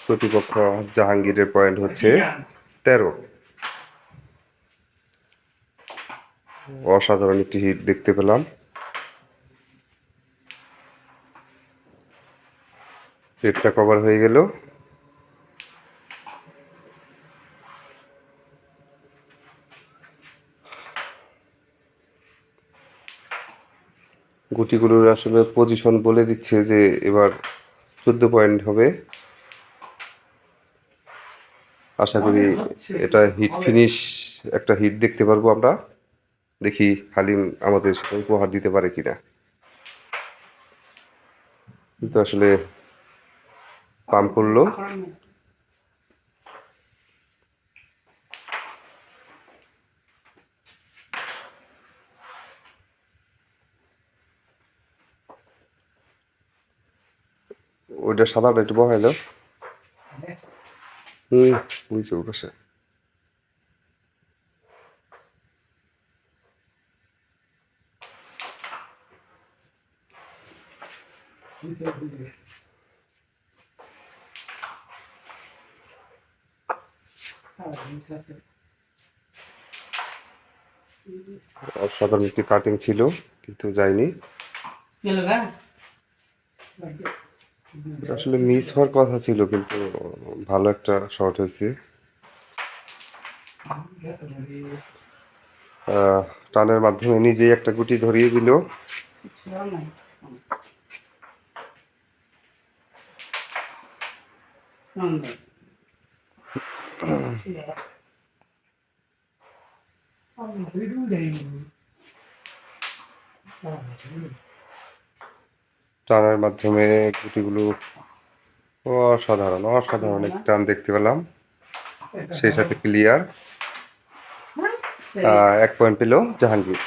প্রতিপক্ষ জাহাঙ্গীরের পয়েন্ট হচ্ছে 13। অসাধারণ একটি হিট দেখতে পেলাম। হিটটা কভার হয়ে গেল। গুটিগুলোর আসলে পজিশন বলে দিচ্ছে যে এবার 14 পয়েন্ট হবে। আশা করি এটা হিট ফিনিশ একটা হিট দেখতে পারবো আমরা। দেখি হালিম আমাদের উপহার দিতে পারে কিনা। কিন্তু আসলে পাম্প করলো। ওইটা সাদাটা একটু বহাইলো। বুঝছো ওর পাশে। অসাধারণ একটি কাটিং ছিল, কিন্তু যায়নি। আসলে মিস হওয়ার কথা ছিল, কিন্তু ভালো একটা শট হয়েছে। টানের মাধ্যমে নিজেই একটা গুটি ধরিয়ে দিল। টানের মাধ্যমে গুটিগুলো অসাধারণ অসাধারণ এক টান দেখতে পেলাম, সেই সাথে ক্লিয়ার। 1 পয়েন্ট পেল জাহাঙ্গীর।